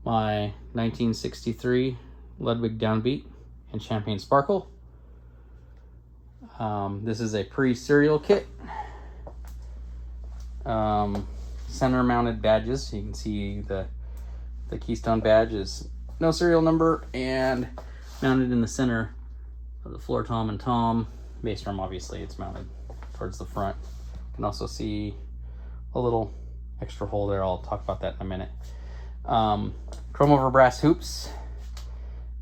my 1963 Ludwig Downbeat in Champagne Sparkle. This is a pre-serial kit. Center mounted badges. You can see the keystone badge is no serial number and mounted in the center of the floor tom and tom. Bass drum, obviously, it's mounted towards the front. You can also see a little extra hole there. I'll talk about that in a minute. Chrome over brass hoops.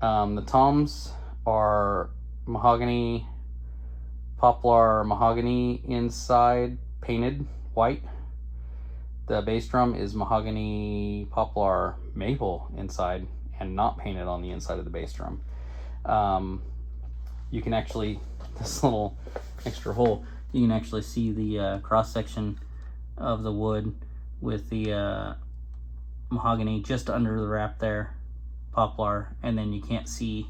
The toms are mahogany, poplar mahogany inside, painted white. The bass drum is mahogany, poplar, maple inside, and not painted on the inside of the bass drum. You can actually, this little extra hole, you can actually see the cross section of the wood with the mahogany just under the wrap there, poplar, and then you can't see,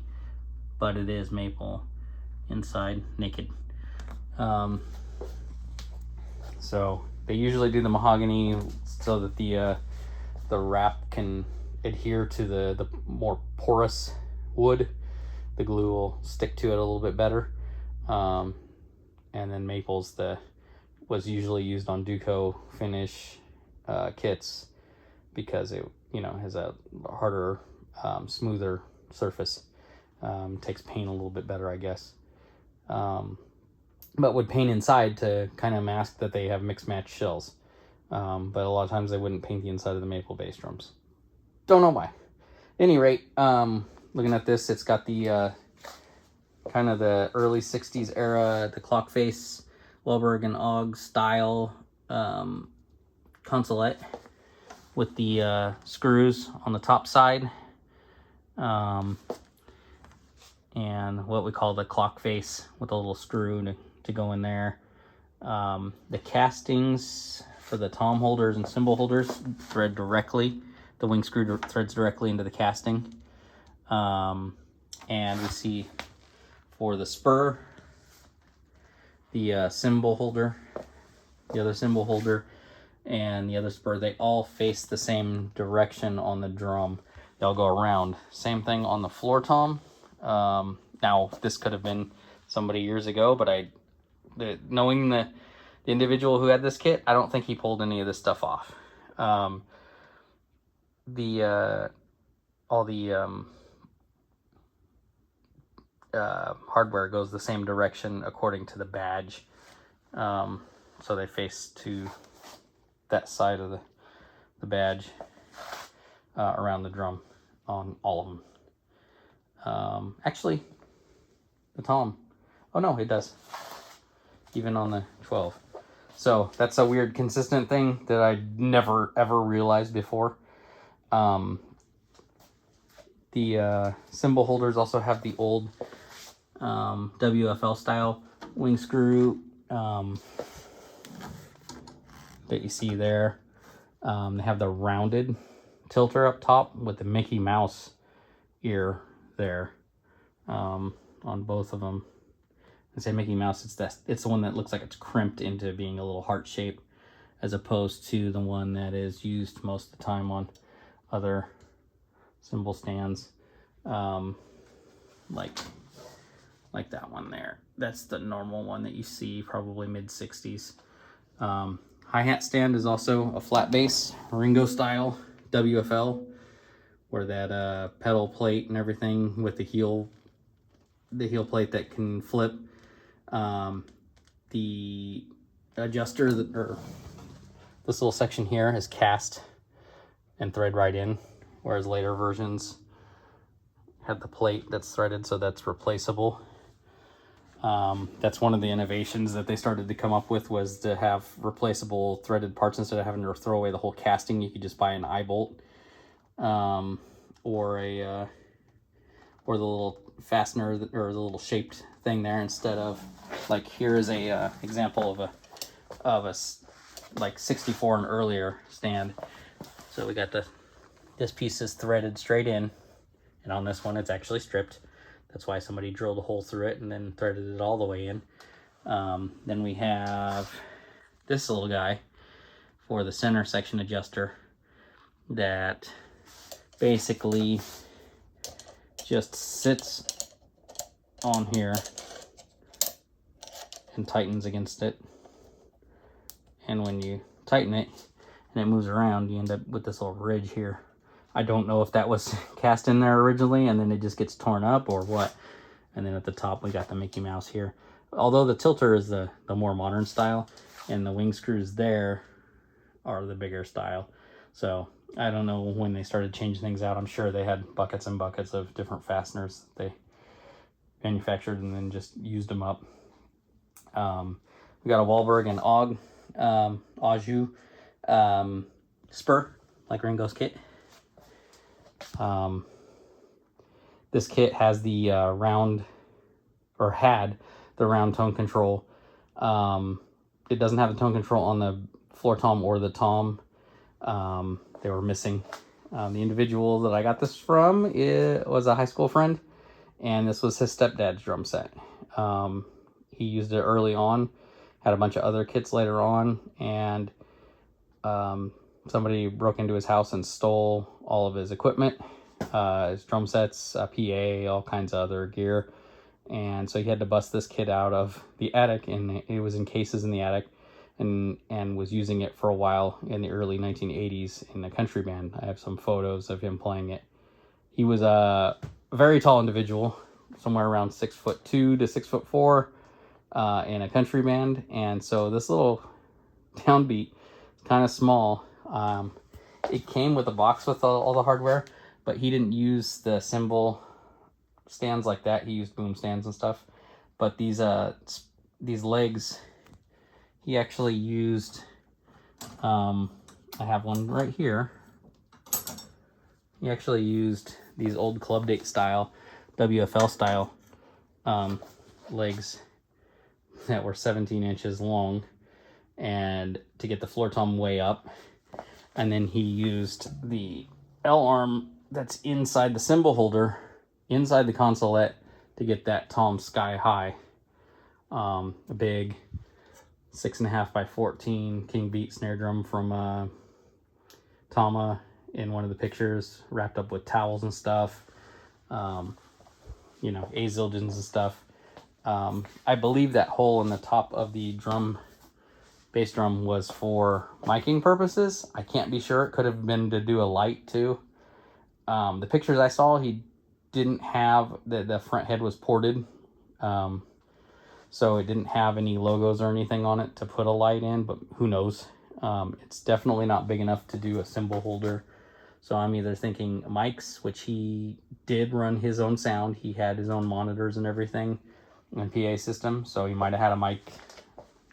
but it is maple inside, naked. So they usually do the mahogany so that the wrap can adhere to the more porous wood. The glue will stick to it a little bit better. And then maple's was usually used on Duco finish kits because it has a harder, smoother surface. Takes paint a little bit better, I guess. But would paint inside to kind of mask that they have mixed match shells. But a lot of times they wouldn't paint the inside of the maple bass drums. Don't know why. At any rate, looking at this, it's got the kind of the early 60s era, the clock face, Wahlberg and Ogg style consolette with the screws on the top side. And what we call the clock face with a little screw to go in there. The castings for the tom holders and cymbal holders thread directly. The wing screw threads directly into the casting. And we see for the spur, the cymbal holder, the other cymbal holder, and the other spur, they all face the same direction on the drum. They'll go around. Same thing on the floor tom. Now, this could have been somebody years ago, but knowing the individual who had this kit, I don't think he pulled any of this stuff off. All the hardware goes the same direction according to the badge. So they face to that side of the badge around the drum on all of them. Actually, the tom, oh no, it does, even on the 12. So that's a weird consistent thing that I never ever realized before. The cymbal holders also have the old WFL style wing screw that you see there. They have the rounded tilter up top with the Mickey Mouse ear there on both of them. I say Mickey Mouse, it's the one that looks like it's crimped into being a little heart shape, as opposed to the one that is used most of the time on other cymbal stands, like that one there. That's the normal one that you see, probably mid-60s. Hi-hat stand is also a flat bass, Ringo style WFL, where that pedal plate and everything with the heel plate that can flip. The adjuster, or this little section here, is cast and thread right in, whereas later versions have the plate that's threaded, so that's replaceable. That's one of the innovations that they started to come up with, was to have replaceable threaded parts. Instead of having to throw away the whole casting, you could just buy an eye bolt, or the little fastener, or the little shaped thing there, instead of, like, here is a example of a like 64 and earlier stand. So we got this piece is threaded straight in, and on this one it's actually stripped. That's why somebody drilled a hole through it and then threaded it all the way in. Then we have this little guy for the center section adjuster that basically just sits on here and tightens against it. And when you tighten it and it moves around, you end up with this little ridge here. I don't know if that was cast in there originally and then it just gets torn up or what. And then at the top, we got the Mickey Mouse here. Although the tilter is the more modern style, and the wing screws there are the bigger style. So I don't know when they started changing things out. I'm sure they had buckets and buckets of different fasteners they manufactured and then just used them up. We got a Wahlberg and Au spur, like Ringo's kit. This kit has the round, or had the round tone control. It doesn't have the tone control on the floor tom or the tom. They were missing. The individual that I got this from was a high school friend, and this was his stepdad's drum set. He used it early on, had a bunch of other kits later on, and somebody broke into his house and stole all of his equipment, his drum sets, PA, all kinds of other gear. And so he had to bust this kit out of the attic, and it was in cases in the attic, and was using it for a while in the early 1980s in a country band. I have some photos of him playing it. He was a very tall individual, somewhere around 6'2" to 6'4", in a country band. And so this little Downbeat is kind of small. It came with a box with all the hardware, but he didn't use the cymbal stands like that. He used boom stands and stuff. But these legs, he actually used, I have one right here. He actually used these old Club Date style, WFL style legs that were 17 inches long, and to get the floor tom way up. And then he used the L-arm that's inside the cymbal holder, inside the consolette, to get that tom sky high. A big 6.5 by 14 King Beat snare drum from Tama in one of the pictures, wrapped up with towels and stuff. You know, Zildjians and stuff. I believe that hole in the top of the bass drum was for miking purposes. I can't be sure. It could have been to do a light too. The pictures I saw, he didn't have, the front head was ported. So it didn't have any logos or anything on it to put a light in, but who knows? It's definitely not big enough to do a cymbal holder. So I'm either thinking mics, which he did run his own sound. He had his own monitors and everything, and PA system. So he might have had a mic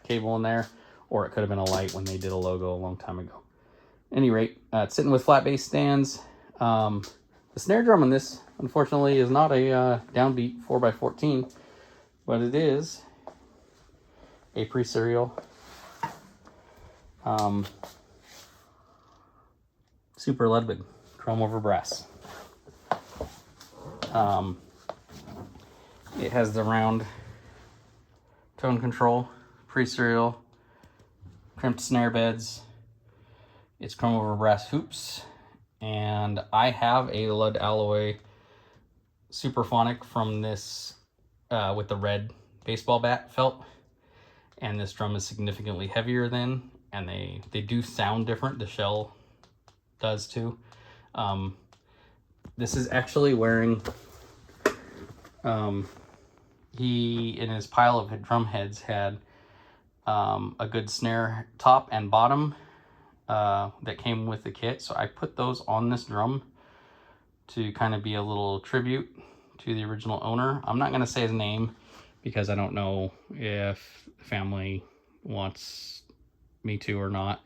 cable in there, or it could have been a light when they did a logo a long time ago. At any rate, it's sitting with flat bass stands. The snare drum on this, unfortunately, is not a Downbeat 4x14, but it is a pre-serial Super Ludwig chrome over brass. It has the round tone control, pre-serial, crimped snare beds. It's chrome over brass hoops, and I have a Lud Alloy Superphonic from this with the red baseball bat felt, and this drum is significantly heavier than, and they do sound different. The shell does too. This is actually wearing, he in his pile of drum heads had a good snare top and bottom that came with the kit, so I put those on this drum to kind of be a little tribute to the original owner. I'm not going to say his name because I don't know if the family wants me to or not,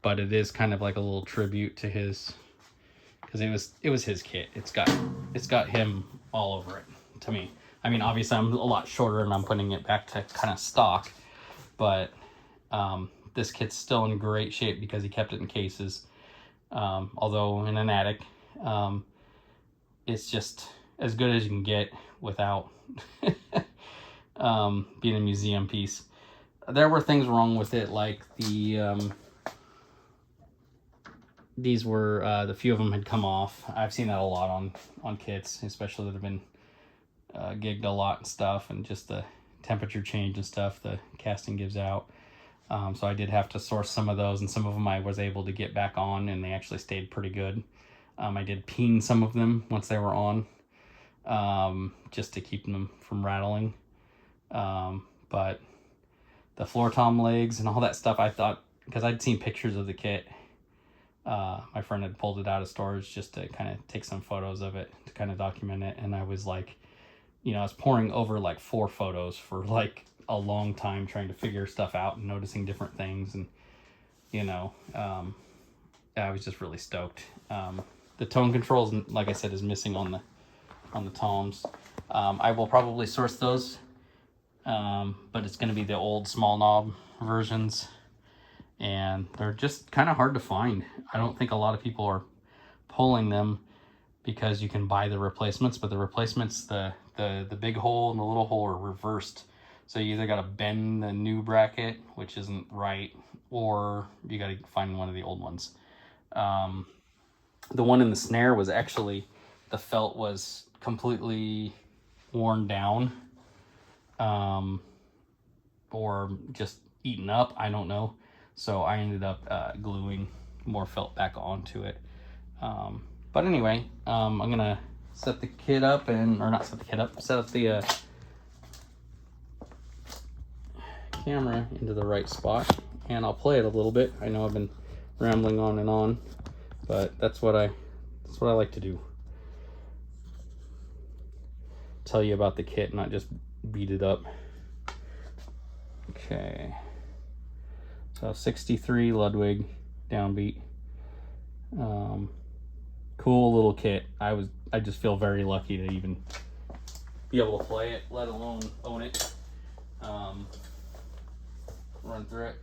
but it is kind of like a little tribute to his, because it was his kit. It's got him all over it to me. I mean, obviously I'm a lot shorter and I'm putting it back to kind of stock, but this kit's still in great shape because he kept it in cases. Although in an attic, it's just as good as you can get without being a museum piece. There were things wrong with it, like the these were, the few of them had come off. I've seen that a lot on kits, especially that have been gigged a lot and stuff, and just the temperature change and stuff the casting gives out. So I did have to source some of those, and some of them I was able to get back on, and they actually stayed pretty good. I did peen some of them once they were on, just to keep them from rattling. But the floor tom legs and all that stuff, I thought, because I'd seen pictures of the kit, my friend had pulled it out of storage just to kind of take some photos of it to kind of document it, and I was like, I was poring over like 4 photos for like a long time trying to figure stuff out and noticing different things, and I was just really stoked. The tone controls, like I said, is missing on the toms. I will probably source those, but it's going to be the old small knob versions, and they're just kind of hard to find. I don't think a lot of people are pulling them because you can buy the replacements, but the replacements, the big hole and the little hole are reversed. So you either got to bend the new bracket, which isn't right, or you got to find one of the old ones. The one in the snare was actually, the felt was completely worn down, or just eaten up, I don't know. So I ended up gluing more felt back onto it. But anyway, I'm gonna set the kit up, or not set the kit up, set up the camera into the right spot, and I'll play it a little bit. I know I've been rambling on and on, but that's what I like to do. Tell you about the kit, not just beat it up. Okay. So 63 Ludwig Downbeat. Cool little kit. I just feel very lucky to even be able to play it, let alone own it. Run through it.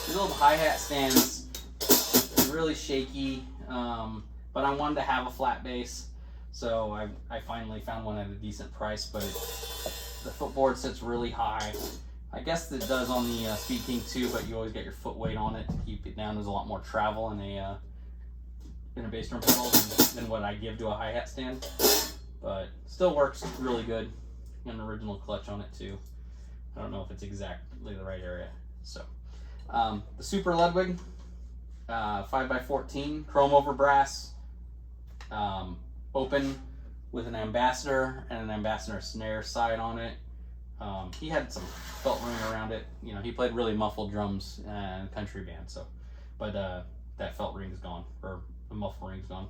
The old hi-hat stands really shaky, but I wanted to have a flat bass, so I finally found one at a decent price. But the footboard sits really high. I guess it does on the Speed King too, but you always get your foot weight on it to keep it down. There's a lot more travel in a bass drum pedal than what I give to a hi-hat stand, but still works really good. Got an original clutch on it too. I don't know if it's exactly the right area. So the Super Ludwig 5x14 chrome over brass, open with an ambassador and an ambassador snare side on it. He had some felt ring around it. He played really muffled drums in a country band, so, but that felt ring's gone, or the muffle ring's gone.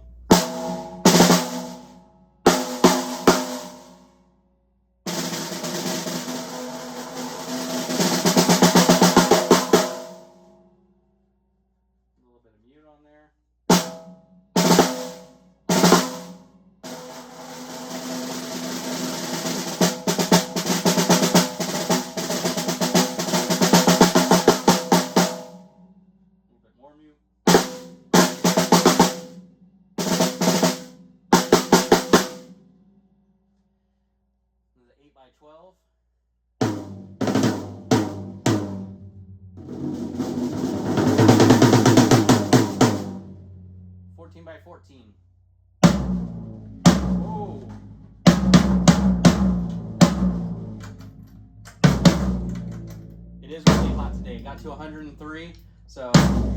It is really hot today. It got to 103, so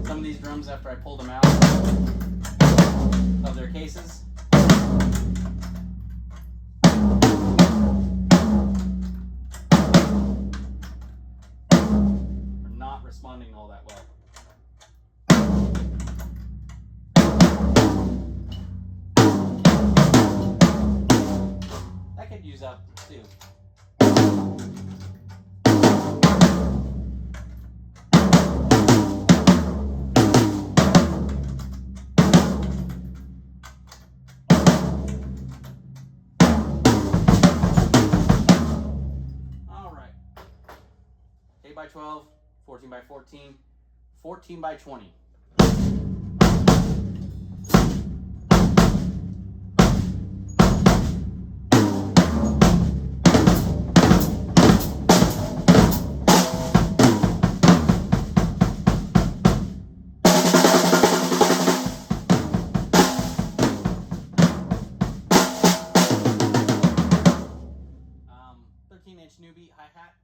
some of these drums, after I pulled them out of their cases, are not responding all that well. That could use up too. By 12, 14 by 14, 14 by 20. new beat hi-hat.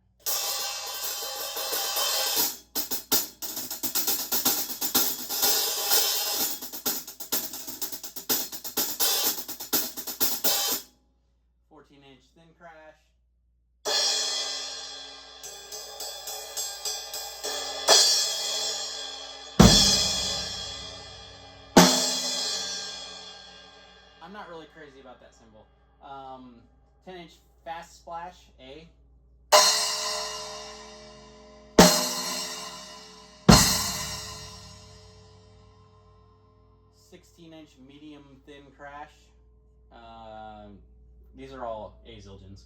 Thin crash. I'm not really crazy about that cymbal. 10-inch fast splash, A. 16-inch medium thin crash. These are all A Zildjians.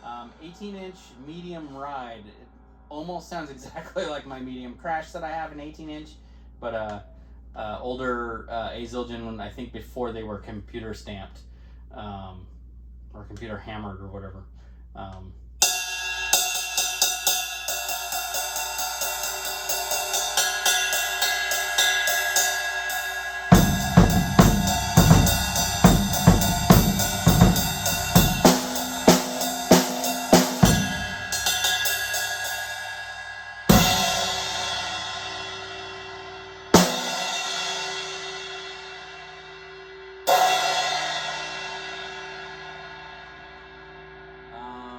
Um, 18-inch medium ride. It almost sounds exactly like my medium crash that I have an 18-inch, but older A Zildjian, I think before they were computer stamped. Or computer hammered or whatever. Um,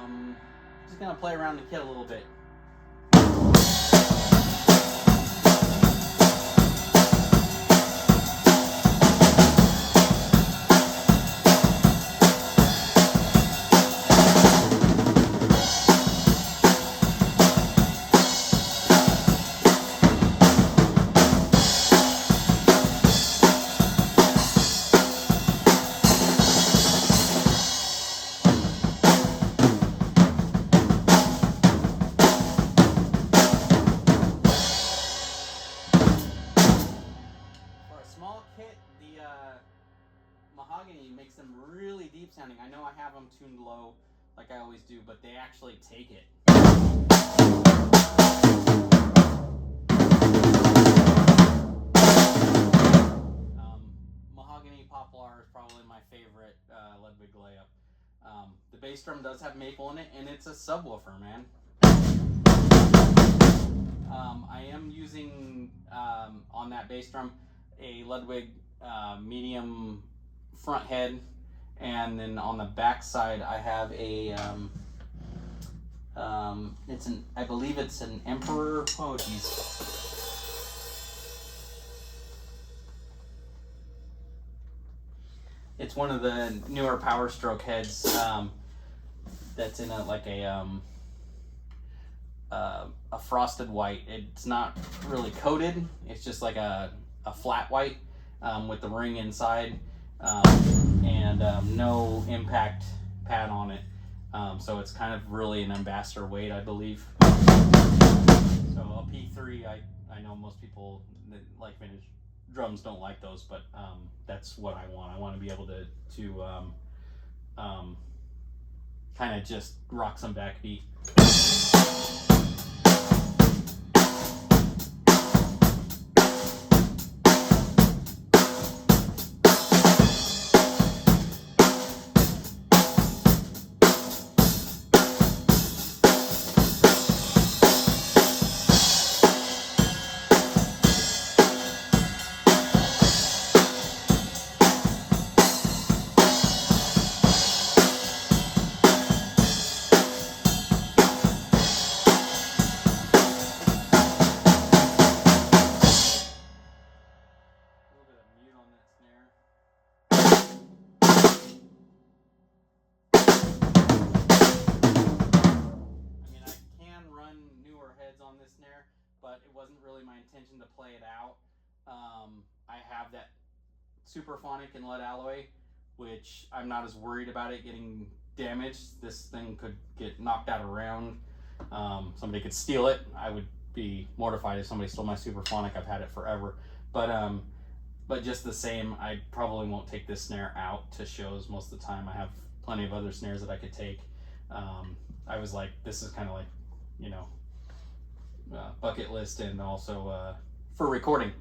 'm just gonna play around the kit a little bit. Small kit, the Mahogany makes them really deep sounding. I know I have them tuned low like I always do, but they actually take it. Mahogany poplar is probably my favorite Ludwig layup. The bass drum does have maple in it, and it's a subwoofer, man. I am using on that bass drum a Ludwig medium front head, and then on the back side I have a I believe it's an Emperor. Oh geez. It's one of the newer Power Stroke heads that's in a frosted white. It's not really coated. It's just like a flat white with the ring inside and no impact pad on it. So it's kind of really an ambassador weight, I believe. So a P3, I know most people that like vintage drums don't like those, but that's what I want. I want to be able to kind of just rock some backbeat. On this snare, but it wasn't really my intention to play it out. I have that Superphonic in lead alloy, which I'm not as worried about it getting damaged. This thing could get knocked out of round. Somebody could steal it. I would be mortified if somebody stole my Superphonic. I've had it forever, but just the same, I probably won't take this snare out to shows most of the time. I have plenty of other snares that I could take. I was like, this is kind of like, you know, bucket list and also for recording.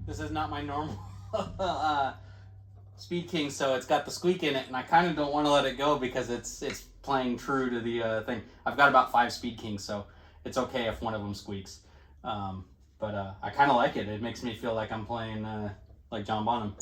This is not my normal Speed King, so it's got the squeak in it, and I kind of don't want to let it go because it's playing true to the thing. I've got about 5 Speed Kings, so it's okay if one of them squeaks. But I kind of like it. It makes me feel like I'm playing like John Bonham.